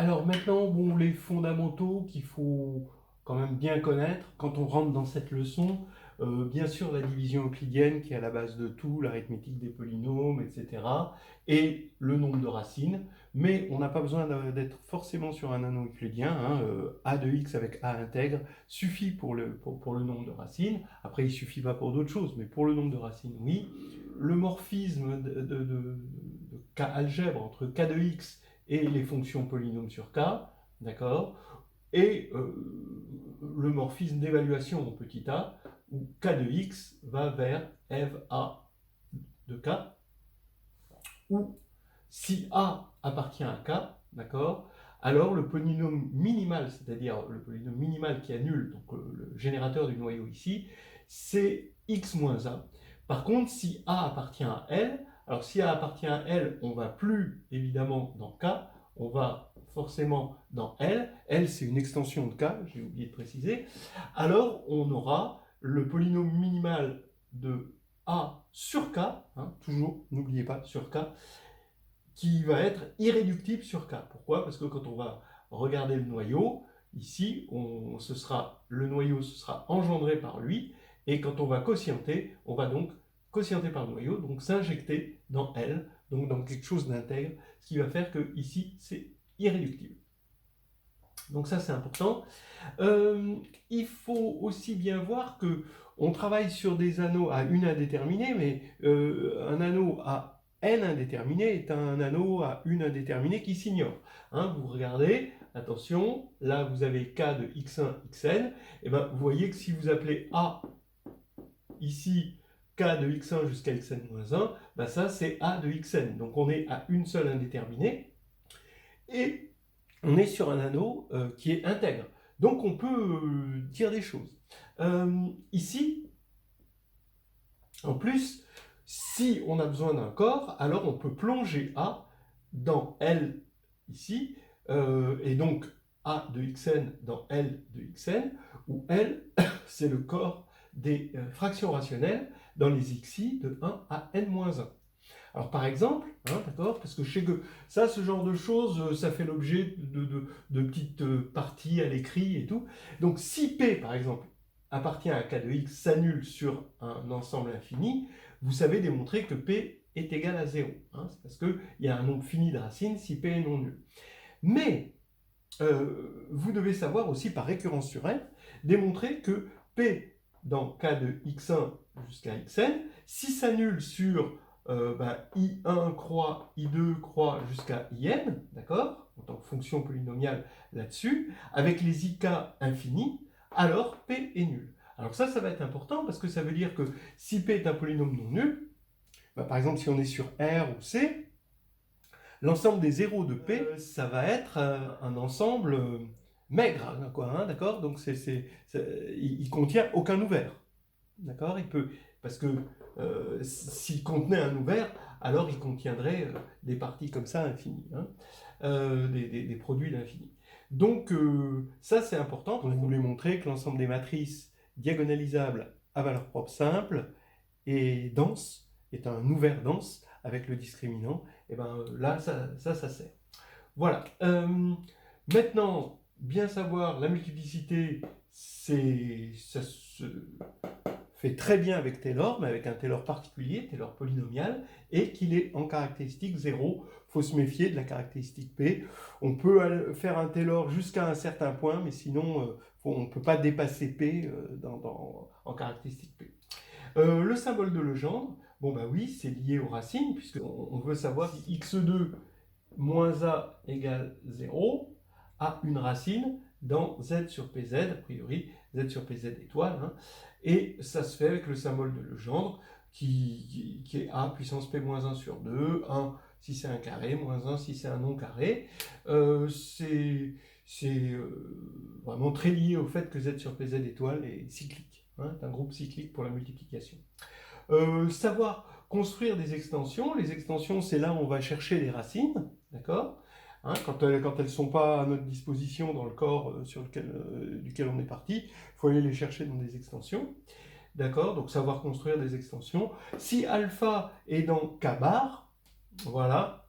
Alors maintenant, bon, les fondamentaux qu'il faut quand même bien connaître quand on rentre dans cette leçon, bien sûr la division euclidienne qui est à la base de tout, l'arithmétique des polynômes, etc. Et le nombre de racines, mais on n'a pas besoin d'être forcément sur un anneau euclidien, hein, a de x avec a intègre suffit pour le nombre de racines. Après, il ne suffit pas pour d'autres choses, mais pour le nombre de racines, oui. Le morphisme de K algèbre entre k de x et les fonctions polynômes sur K, d'accord, et le morphisme d'évaluation en petit a, où K de x va vers f(a) de K, ou si A appartient à K, d'accord, alors le polynôme minimal, c'est-à-dire le polynôme minimal qui annule donc, le générateur du noyau ici, c'est x moins a. Par contre, si A appartient à L, alors si A appartient à L, on ne va plus évidemment dans K, on va forcément dans L. L, c'est une extension de K, j'ai oublié de préciser. Alors, on aura le polynôme minimal de A sur K, hein, toujours, n'oubliez pas, sur K, qui va être irréductible sur K. Pourquoi? Parce que quand on va regarder le noyau, ici, le noyau se sera engendré par lui, et quand on va quotienter, on va donc quotienter par le noyau, donc s'injecter dans L, donc dans quelque chose d'intègre, ce qui va faire que ici, c'est irréductible. Donc ça, c'est important. Il faut aussi bien voir que on travaille sur des anneaux à une indéterminée, mais un anneau à n indéterminé est un anneau à une indéterminée qui s'ignore. Hein, vous regardez, attention, là vous avez k de x1, xn, et ben, vous voyez que si vous appelez a ici k de x1 jusqu'à xn-1, ben ça c'est a de xn. Donc on est à une seule indéterminée, et on est sur un anneau qui est intègre. Donc on peut dire des choses. Ici, en plus, si on a besoin d'un corps, alors on peut plonger A dans L ici, et donc A de xn dans L de xn, où L, c'est le corps des fractions rationnelles dans les xi de 1 à n-1. Alors par exemple, hein, d'accord, parce que je sais que ça, ce genre de choses, ça fait l'objet de petites parties à l'écrit et tout. Donc si P, par exemple, appartient à K de x, s'annule sur un ensemble infini, vous savez démontrer que P est égal à 0. Hein, c'est parce qu'il y a un nombre fini de racines si P est non nul. Mais vous devez savoir aussi, par récurrence sur F, démontrer que P dans K de x1 jusqu'à xn, si s'annule sur I1 croix, I2 croix jusqu'à IN, d'accord, en tant que fonction polynomiale là-dessus, avec les IK infinis, alors P est nul. Alors ça va être important parce que ça veut dire que si P est un polynôme non nul, par exemple si on est sur R ou C, l'ensemble des zéros de P, ça va être un ensemble maigre, quoi, hein, d'accord. Donc il contient aucun ouvert, d'accord. Il peut, parce que s'il contenait un ouvert, alors il contiendrait des parties comme ça infinies, hein, des produits d'infini. Donc ça c'est important. On voulait montrer que l'ensemble des matrices diagonalisables à valeur propre simple et dense est un ouvert dense avec le discriminant. Et ben là ça sert. Voilà. Maintenant, bien savoir la multiplicité, ça se fait très bien avec Taylor, mais avec un Taylor particulier, Taylor polynomial, et qu'il est en caractéristique 0. Il faut se méfier de la caractéristique P. On peut faire un Taylor jusqu'à un certain point, mais sinon, on ne peut pas dépasser P en caractéristique P. Le symbole de Legendre, bon bah oui, c'est lié aux racines, puisqu'on veut savoir si x2 moins a égale 0 a une racine dans z sur pz, a priori z sur pz étoile, hein, et ça se fait avec le symbole de Legendre, qui est a puissance p moins 1 sur 2, 1 si c'est un carré, moins 1 si c'est un non carré. C'est vraiment très lié au fait que z sur pz étoile est cyclique, hein, un groupe cyclique pour la multiplication. Savoir construire des extensions. Les extensions, c'est là où on va chercher les racines, d'accord, hein, quand elles ne sont pas à notre disposition dans le corps duquel on est parti, il faut aller les chercher dans des extensions. D'accord, donc savoir construire des extensions. Si alpha est dans K bar, voilà,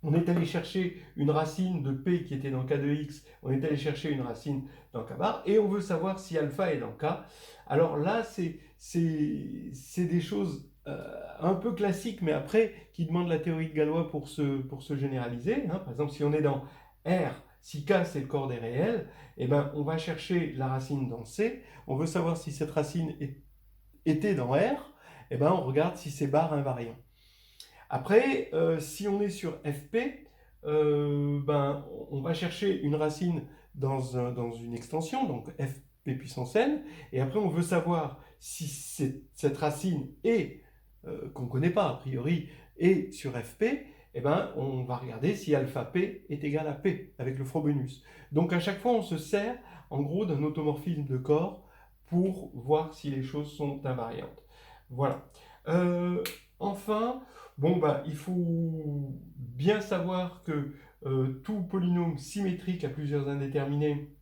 On est allé chercher une racine de P qui était dans K de X, on est allé chercher une racine dans K bar, et on veut savoir si alpha est dans K. Alors là, c'est des choses un peu classiques, mais après, qui demandent la théorie de Galois pour se généraliser. Hein. Par exemple, si on est dans R, si K c'est le corps des réels, eh ben, on va chercher la racine dans C, on veut savoir si cette racine était dans R, eh ben, on regarde si c'est bar invariant. Après, si on est sur FP, ben, on va chercher une racine dans une extension, donc FP puissance n, et après on veut savoir si cette racine est, qu'on ne connaît pas a priori, est sur FP, eh ben, on va regarder si alpha P est égal à P avec le Frobenius. Donc à chaque fois on se sert en gros d'un automorphisme de corps pour voir si les choses sont invariantes. Voilà. Enfin, bon, bah, il faut bien savoir que tout polynôme symétrique à plusieurs indéterminés,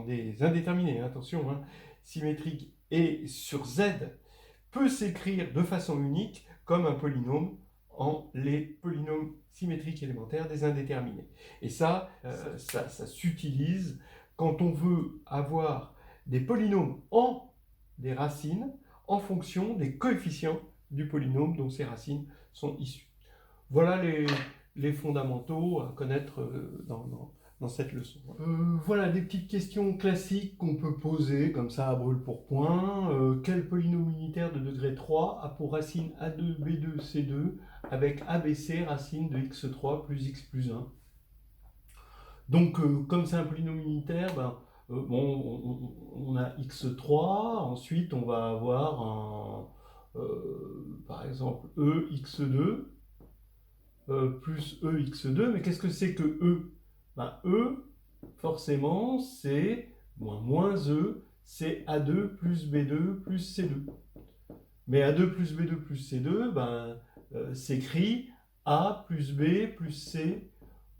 des indéterminés, attention, hein, symétrique et sur Z, peut s'écrire de façon unique comme un polynôme en les polynômes symétriques élémentaires des indéterminés. Et ça s'utilise quand on veut avoir des polynômes en des racines en fonction des coefficients du polynôme dont ces racines sont issues. Voilà les fondamentaux à connaître dans cette leçon. Voilà des petites questions classiques qu'on peut poser comme ça à brûle pour point. Quel polynôme unitaire de degré 3 a pour racine A2, B2, C2 avec ABC racine de x3 plus x plus 1? Donc comme c'est un polynôme unitaire, ben, bon, on a x3, ensuite on va avoir par exemple EX2 plus EX2, mais qu'est-ce que c'est que E? Ben, E, forcément, c'est moins E, c'est A2 plus B2 plus C2. Mais A2 plus B2 plus C2, ben, s'écrit A plus B plus C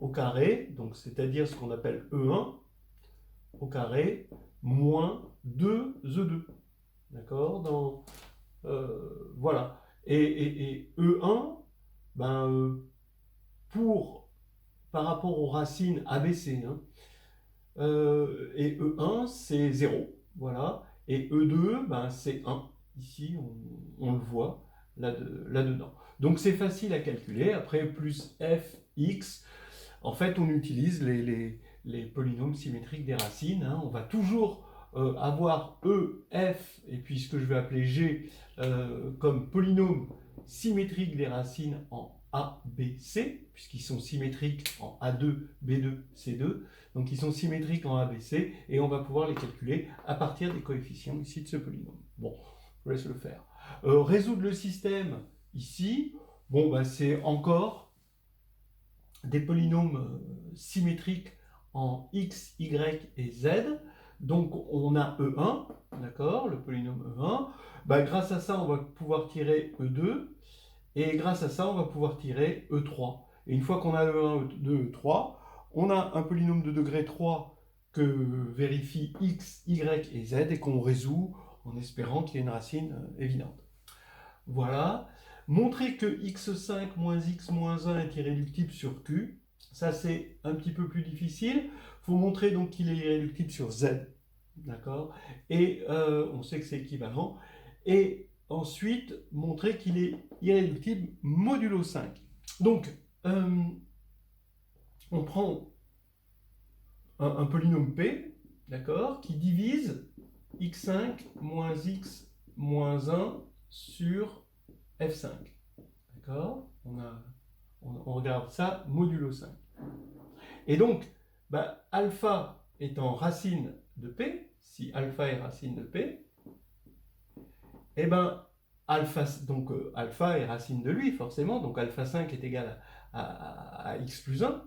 au carré, donc c'est-à-dire ce qu'on appelle E1 au carré, moins 2E2. D'accord? Voilà. Et E1, ben, par rapport aux racines ABC, hein, et E1, c'est 0. Voilà. Et E2, ben, c'est 1. Ici, on le voit là-dedans. Donc c'est facile à calculer. Après, plus fx, en fait, on utilise les polynômes symétriques des racines. Hein. On va toujours avoir E, F, et puis ce que je vais appeler G, comme polynôme symétrique des racines en A, B, C, puisqu'ils sont symétriques en A2, B2, C2. Donc ils sont symétriques en A, B, C, et on va pouvoir les calculer à partir des coefficients ici de ce polynôme. Bon, je vous laisse le faire. Résoudre le système ici, bon, ben, c'est encore des polynômes symétriques en x, y et z. Donc on a E1, d'accord, le polynôme E1. Bah, grâce à ça, on va pouvoir tirer E2. Et grâce à ça, on va pouvoir tirer E3. Et une fois qu'on a E1, E2, E3, on a un polynôme de degré 3 que vérifie x, y et z et qu'on résout en espérant qu'il y ait une racine évidente. Voilà. Montrer que x5 moins x moins 1 est irréductible sur q, ça c'est un petit peu plus difficile. Il faut montrer donc qu'il est irréductible sur z, d'accord? Et on sait que c'est équivalent. Et ensuite, montrer qu'il est irréductible modulo 5. Donc, on prend un polynôme P, d'accord, qui divise x5 moins x moins 1 sur F5. D'accord? On regarde ça modulo 5. Et donc, bah, alpha étant racine de P, si alpha est racine de P, et ben alpha, donc alpha est racine de lui, forcément, donc alpha 5 est égal à x plus 1.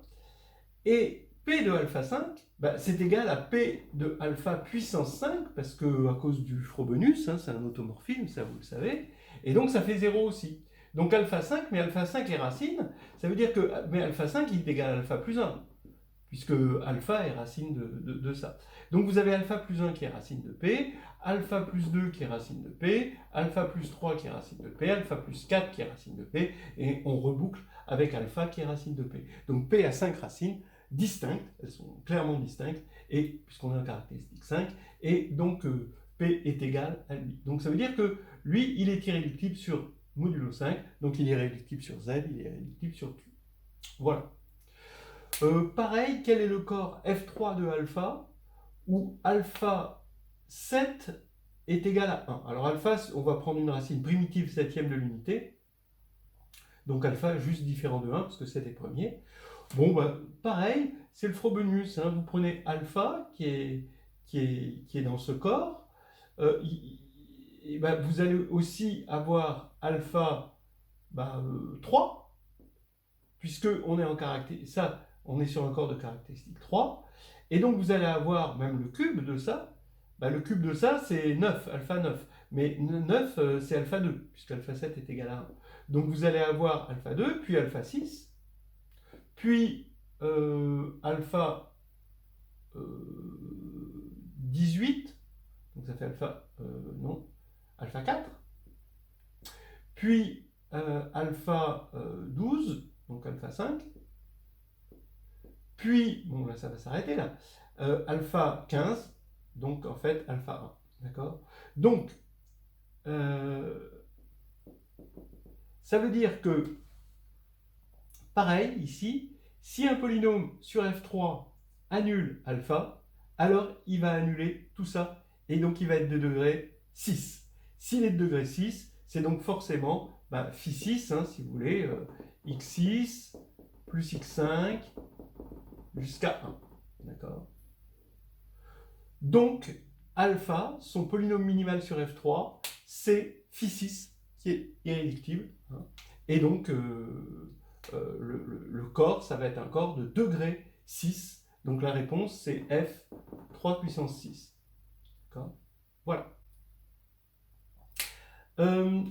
Et P de alpha 5, bah, c'est égal à P de alpha puissance 5, parce que à cause du Frobenius, hein, c'est un automorphisme, ça vous le savez, et donc ça fait 0 aussi. Donc alpha 5, mais alpha 5 est racine, ça veut dire que mais alpha 5 il est égal à alpha plus 1, puisque alpha est racine de ça. Donc vous avez alpha plus 1 qui est racine de P, alpha plus 2 qui est racine de P, alpha plus 3 qui est racine de P, alpha plus 4 qui est racine de P, et on reboucle avec alpha qui est racine de P. Donc P a 5 racines distinctes, elles sont clairement distinctes, et puisqu'on est en caractéristique 5, et donc P est égal à lui. Donc ça veut dire que lui, il est irréductible sur modulo 5, donc il est réductible sur Z, il est réductible sur Q. Voilà. Pareil, quel est le corps F3 de alpha, où alpha 7 est égal à 1. Alors alpha, on va prendre une racine primitive septième de l'unité, donc alpha juste différent de 1, parce que 7 est premier. Bon, bah, pareil, c'est le Frobenius, hein. Vous prenez alpha, qui est dans ce corps, et bah, vous allez aussi avoir alpha 3, puisque on est en ça, on est sur un corps de caractéristique 3, et donc vous allez avoir même le cube de ça. Le cube de ça, c'est 9, alpha 9. Mais 9, c'est alpha 2, puisque alpha 7 est égal à 1. Donc vous allez avoir alpha 2, puis alpha 6, puis alpha 18, donc ça fait alpha 4, puis alpha 12, donc alpha 5, puis, bon là ça va s'arrêter là, alpha 15, donc en fait alpha 1, d'accord? Donc, ça veut dire que, pareil ici, si un polynôme sur F3 annule alpha, alors il va annuler tout ça, et donc il va être de degré 6. S'il est de degré 6, c'est donc forcément phi6, hein, si vous voulez, x6 plus x5 jusqu'à 1. D'accord? Donc, alpha, son polynôme minimal sur F3, c'est phi6, qui est irréductible. Hein. Et donc, le corps, ça va être un corps de degré 6. Donc la réponse, c'est F 3 puissance 6. D'accord? Voilà.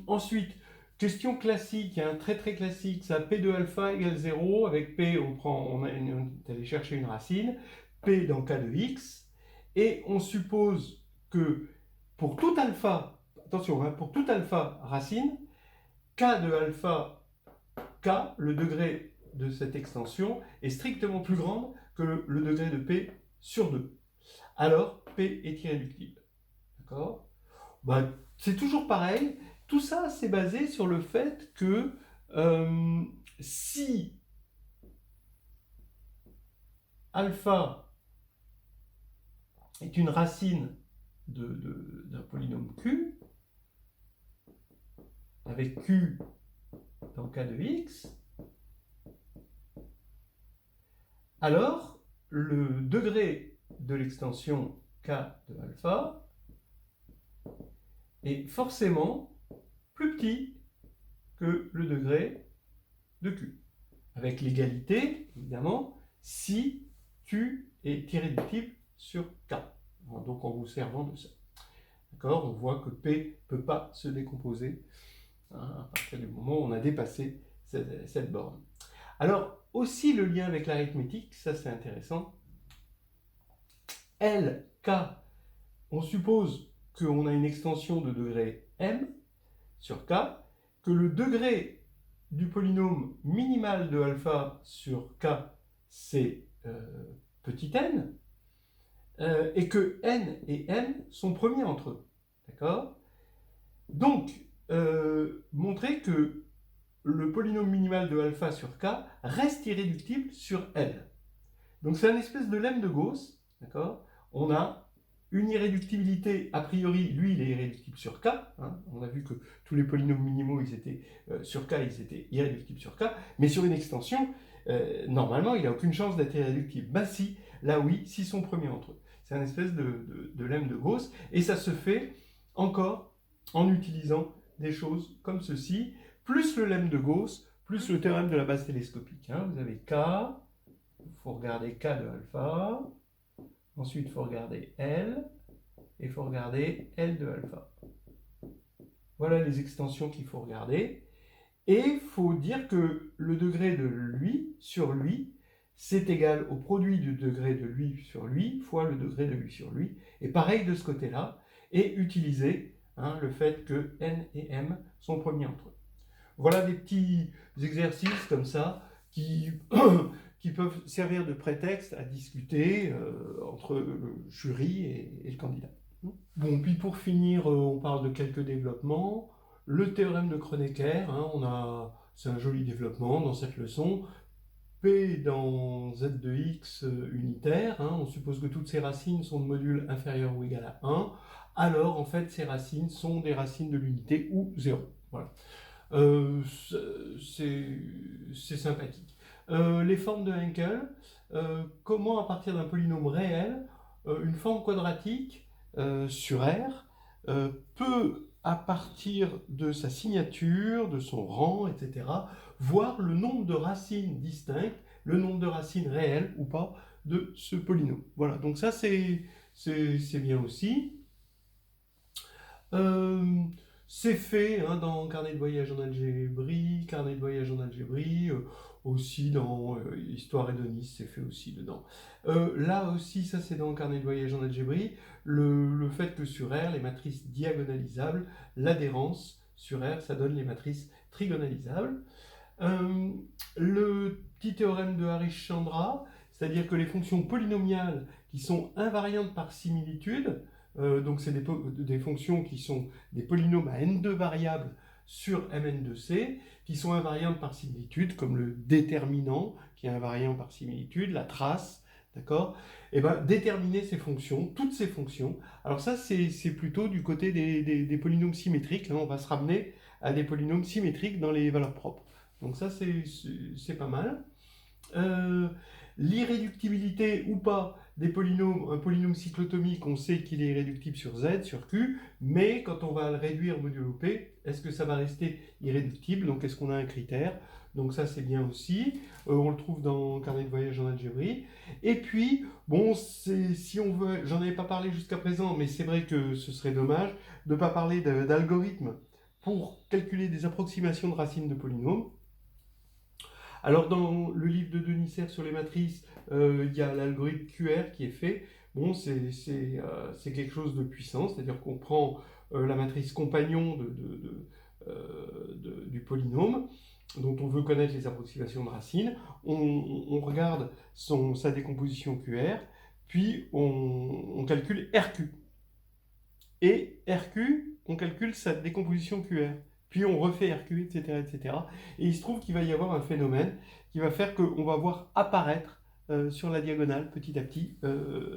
Ensuite, question classique, hein, très très classique, ça P de alpha égale 0. Avec P, on est allé chercher une racine. P dans K de X. Et on suppose que pour tout alpha, attention, hein, pour tout alpha racine, K de alpha K, le degré de cette extension, est strictement plus grande que le degré de P sur 2. Alors, P est irréductible. D'accord? C'est toujours pareil. Tout ça, c'est basé sur le fait que si alpha est une racine d'un polynôme Q, avec Q dans K de X, alors le degré de l'extension K de alpha est forcément plus petit que le degré de Q. Avec l'égalité, évidemment, si Q est irréductible sur K. Donc en vous servant de ça. D'accord? On voit que P ne peut pas se décomposer à partir du moment où on a dépassé cette borne. Alors, aussi le lien avec l'arithmétique, ça c'est intéressant. L, K, on suppose qu'on a une extension de degré M sur K, que le degré du polynôme minimal de alpha sur K, c'est petit n, et que n et m sont premiers entre eux. D'accord? Donc, montrer que le polynôme minimal de alpha sur K reste irréductible sur L. Donc c'est un espèce de lemme de Gauss, d'accord? On a une irréductibilité, a priori, lui, il est irréductible sur K. Hein. On a vu que tous les polynômes minimaux, ils étaient sur K, ils étaient irréductibles sur K. Mais sur une extension, normalement, il n'a aucune chance d'être irréductible. Ben si, là oui, s'ils sont premiers entre eux. C'est un espèce de lemme de Gauss. Et ça se fait encore en utilisant des choses comme ceci, plus le lemme de Gauss, plus le théorème de la base télescopique. Hein. Vous avez K, il faut regarder K de alpha, ensuite il faut regarder L, et il faut regarder L de alpha. Voilà les extensions qu'il faut regarder. Et il faut dire que le degré de lui, sur lui, c'est égal au produit du degré de lui sur lui fois le degré de lui sur lui. Et pareil de ce côté-là, et utiliser le fait que n et m sont premiers entre eux. Voilà des petits exercices comme ça qui, qui peuvent servir de prétexte à discuter entre le jury et le candidat. Bon, puis pour finir, on parle de quelques développements. Le théorème de Kronecker, c'est un joli développement dans cette leçon. P dans z de x unitaire, on suppose que toutes ces racines sont de module inférieur ou égal à 1, alors en fait ces racines sont des racines de l'unité ou 0. Voilà. C'est sympathique. Les formes de Henkel, comment à partir d'un polynôme réel, une forme quadratique sur R peut, à partir de sa signature, de son rang, etc., voir le nombre de racines distinctes, le nombre de racines réelles ou pas de ce polynôme. Voilà, donc ça c'est bien aussi. C'est fait dans Carnet de voyage en algébrie, Carnet de voyage en algébrie, aussi dans Histoire et de Nice, c'est fait aussi dedans. Là aussi, ça c'est dans Carnet de voyage en algébrie, le fait que sur R, les matrices diagonalisables, l'adhérence sur R, ça donne les matrices trigonalisables. Le petit théorème de Harish-Chandra, c'est-à-dire que les fonctions polynomiales qui sont invariantes par similitude, donc c'est des fonctions qui sont des polynômes à n2 variables sur mn2c, qui sont invariantes par similitude, comme le déterminant, qui est invariant par similitude, la trace, d'accord? Et bien, déterminer ces fonctions, toutes ces fonctions, alors ça, c'est plutôt du côté des polynômes symétriques, on va se ramener à des polynômes symétriques dans les valeurs propres. Donc ça, c'est pas mal. L'irréductibilité ou pas des polynômes, un polynôme cyclotomique, on sait qu'il est irréductible sur Z, sur Q, mais quand on va le réduire modulo P, est-ce que ça va rester irréductible? Donc est-ce qu'on a un critère? Donc ça c'est bien aussi, on le trouve dans Carnet de voyage en algébrie. Et puis, bon, si on veut, j'en avais pas parlé jusqu'à présent, mais c'est vrai que ce serait dommage de ne pas parler d'algorithme pour calculer des approximations de racines de polynômes. Alors dans le livre de Denisser sur les matrices, il y a l'algorithme QR qui est fait. Bon, c'est quelque chose de puissant, c'est-à-dire qu'on prend la matrice compagnon du polynôme, dont on veut connaître les approximations de racines, on regarde sa décomposition QR, puis on calcule RQ. Et RQ, on calcule sa décomposition QR. Puis on refait RQ, etc., etc. Et il se trouve qu'il va y avoir un phénomène qui va faire qu'on va voir apparaître sur la diagonale, petit à petit,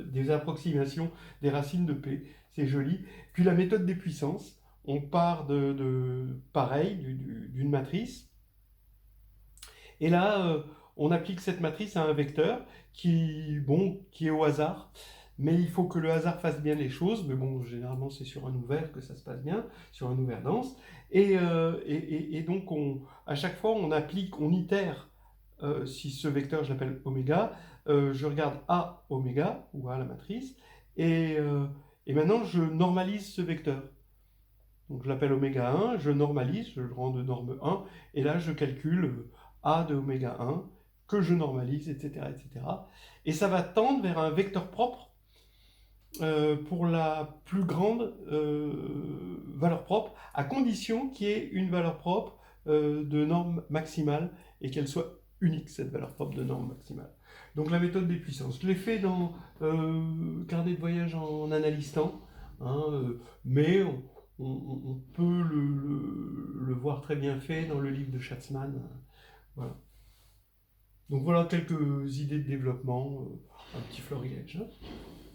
des approximations des racines de P. C'est joli. Puis la méthode des puissances, on part pareil, d'une matrice. Et là, on applique cette matrice à un vecteur qui est au hasard. Mais il faut que le hasard fasse bien les choses. Mais bon, généralement, c'est sur un ouvert que ça se passe bien, sur un ouvert dense. Et donc, à chaque fois, on itère, si ce vecteur, je l'appelle oméga, je regarde A oméga, ou A la matrice, et maintenant, je normalise ce vecteur. Donc, je l'appelle oméga 1, je normalise, je le rends de norme 1, et là, je calcule A de oméga 1, que je normalise, etc., etc. Et ça va tendre vers un vecteur propre pour la plus grande valeur propre, à condition qu'il y ait une valeur propre de norme maximale et qu'elle soit unique, cette valeur propre de norme maximale. Donc la méthode des puissances. Je l'ai fait dans Carnet de voyage en analysant, mais on peut le voir très bien fait dans le livre de Schatzmann. Voilà. Donc voilà quelques idées de développement, un petit florilège.